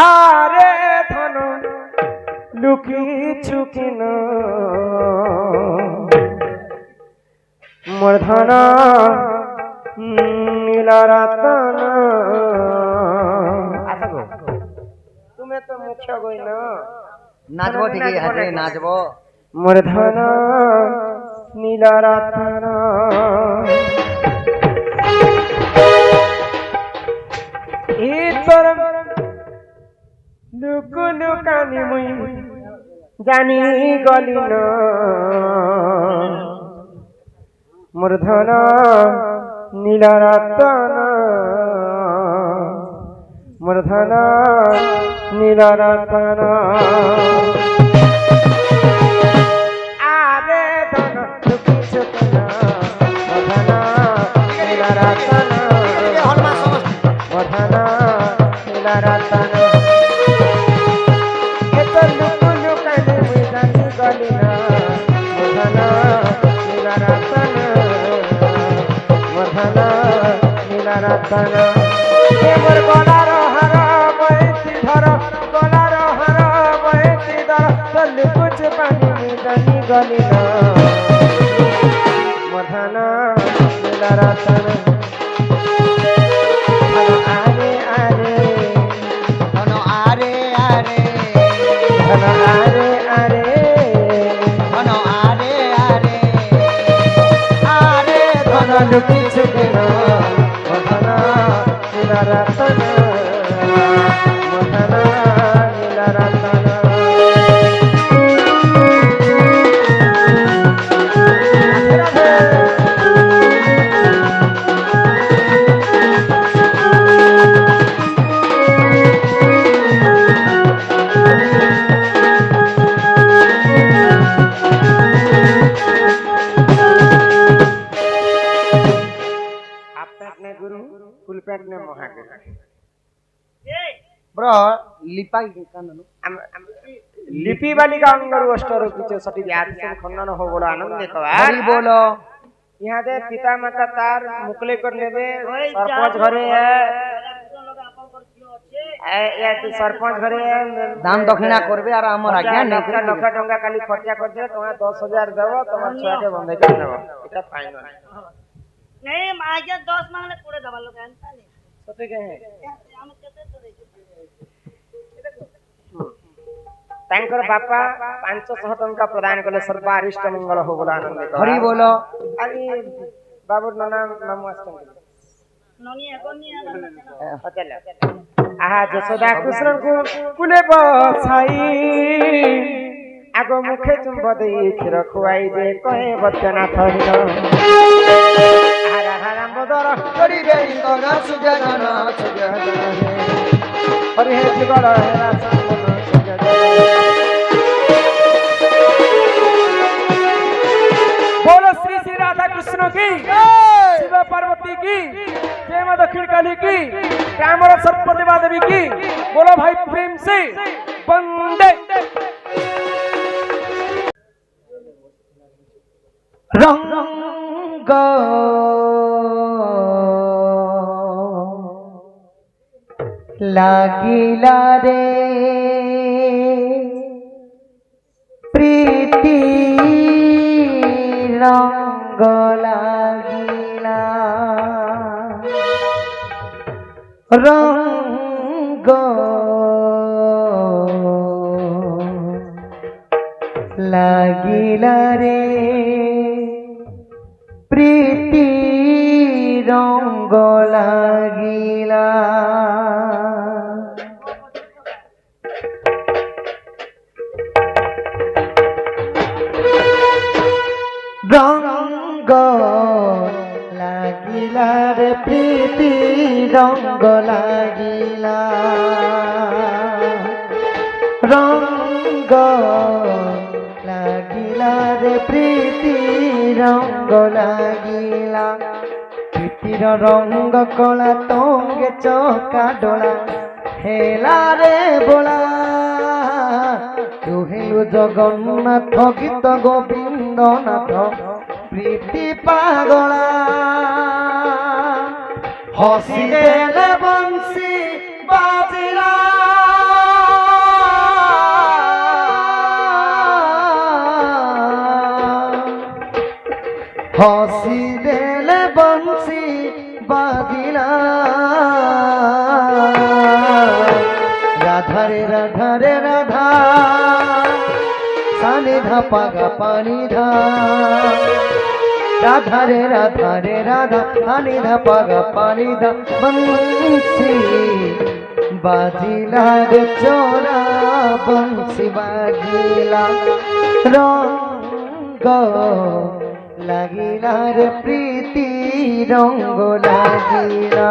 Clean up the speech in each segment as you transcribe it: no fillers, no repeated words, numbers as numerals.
আরে ধন লুকিছু কিন মোর ধন নীলরতন। আচ্ছা গো তুমি তো মুখ্য গই না নাচবো ঠিকই আছে নাচবো। মোর ধন নীলরতন তোর লুকু লুকানি মুই জানি গলি না মোর ধন নীলরতন মোর ধন নীলরতন। আরে ধন লুকিছু কেন মোর ধন নীলরতন মোর ধন নীলরতন। মোর গলার হার বয়সি ধর গলার হার বয়সি ধর চল কুছ পানি জানি গলি না মধন নীলরতন। আরে আরে ধন আরে আরে ধন আরে আরে ধন আরে আরে আরে ধন লুকিছু কেন মধন নীলরতন মধন নীলরতন। फुल पैंट ने महागुरु ब्रो लिपा काननु लिपि वाली का अंगरु अष्टरु पीछे सटी व्याध से खंडन हो बोलो आनंद कवा हरि बोलो। यहाँ दे पिता माता तार मुकले कर लेबे सरपंच घरे है या तो सरपंच घरे दान दक्षिणा करबे और हमर आज्ञा नै लक्ष लक्ष टंका खाली खर्चा कर दे तुम्हारा 10,000 देबो तुम्हार छुआ के बंधे कर देबो एटा फाइनल नहीं आज्ञा 10 मांगले पूरे दबा लो कान ताले सते के है हम केते तो देखो तांकर बापा 500 टंका प्रदान कले सर्वारिष्ट मंगल हो बोला आनंद कवा हरि बोलो। अरे बाबू नाना मामू अष्टम ननी एकोनी चल आहा जसोदा कृष्ण को कुले बसाई आगो मुखे चुंब देई खीर खुआई दे कहे बचना थरिनो हरा हरा बदर करी रे इंद्र सुजन सुजन हरि हे जुगल हेरा संगन सुजन। बोलो श्री श्री राधा कृष्ण की शिव पार्वती की जय मां दक्षिण काली की कामर सरस्वती देवी की बोलो भाई प्रेम से वंदे रंग लागिला रे प्रीति रंग लागिला रंग लागिला रे प्रीति रंग लागिला रंग लागिला रे प्रीति रंग लागिला रंग लागिला रे प्रीति रंग लागिला प्रीतिर रंग कला तंगे चका डोला हेला रे बोला तू हेलु जगन्नाथ गीत गोविंद नाथ प्रीति पागला हसी देले बंसी बाजिला हसी देले बंसी बाजिला राधा रे राधा रे राधा सानी धा पागा पानी धा राधा रे राधा रे राधा सानी धा पागा पानी धा बंसी बाजिला रे चोरा बंसी बाजिला रंग লাগিলা রে প্রীতি রঙ্গ লাগিলা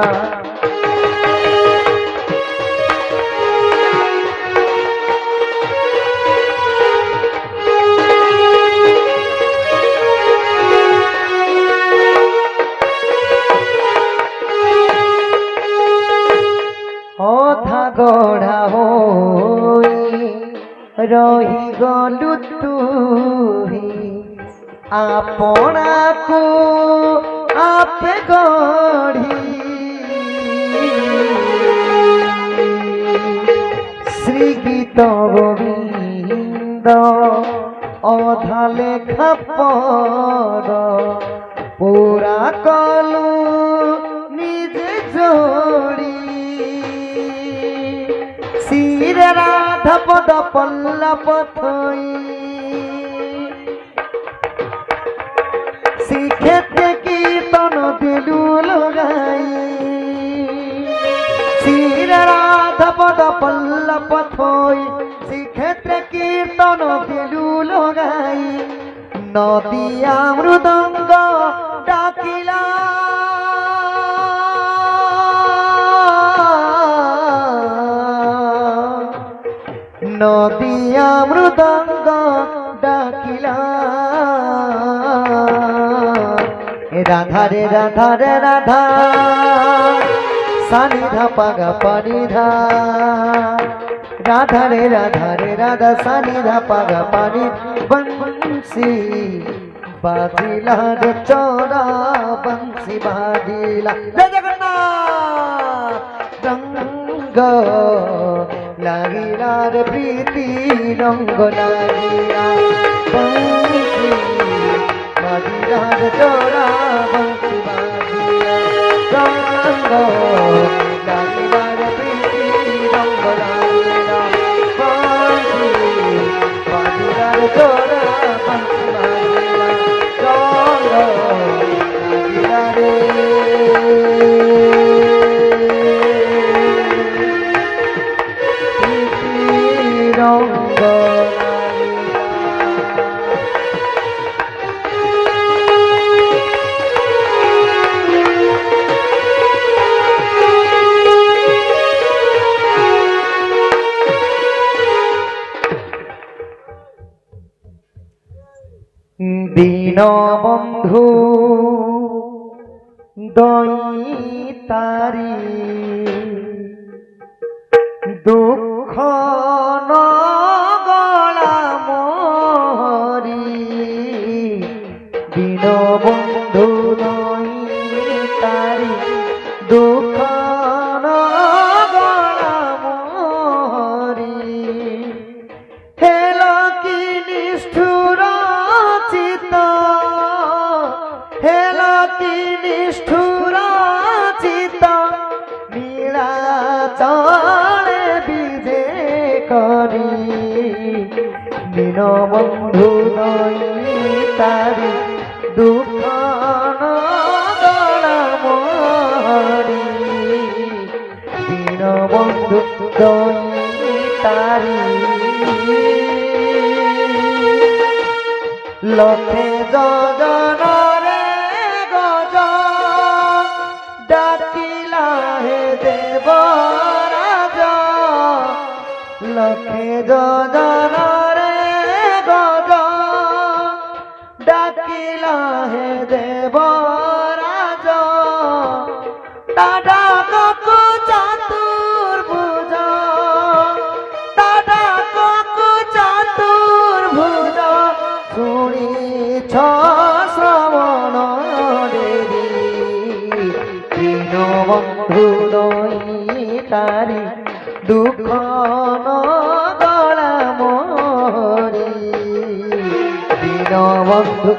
অধা গড়া হই রহি গলু তুহি आपणाको आप गढ़ी श्री गीत गोविंद अधा लेखा पद पूरा कलु निजे जोड़ी शिर राधा पद पल्लव थई শিখেতে কীর্তন দিলু লগাই শ্রী রাধা পদ পল্লব থই শিখেতে কীর্তন দিলু লগাই নদিয়া মৃদঙ্গ ডাকিলা নদিয়া মৃদঙ্গ ডাকিলা राधा रे राधा रे राधा सानी धा पागा पानी धा राधा रे राधा सानी धा पागा पानी बंसी बाजिला रे चोरा बंसी बाजिला जय जगन्नाथ रंग লাগিলা রে প্রীতি রঙ্গ লাগিলা বংশী বাজিলা রে চোরা বংশী বাজিলা রঙ্গ লাগিলা রে প্রীতি রঙ্গ লাগিলা বংশী বাজিলা রে চোরা বংশী বাজিলা রঙ্গ লাগিলা রে দীনবন্ধু দৈতারি দুঃখ নগলা মরি দীনবন্ধু দৈতারি দুঃখ নগলা মরি হেল কি নিষ্ঠুর হেল কি নিষ্ঠুর চিত নীলা চলে বিজে করি দীনবন্ধু দৈতারি দুঃখ নগলা মরি দীনবন্ধু দৈতারি লক্ষে যজনরে গজ ডাকিলা হে দেবরাজ লক্ষে যজনরে গজ ডাকিলা হে দেবরাজ দাদা ককু চাতুর্ভুজ দাদা ককু চাতুর্ভুজ শুনিছ শ্রবণ দেবী দীনবন্ধু দৈতারি দুঃখ নগলা মরি দীনবন্ধু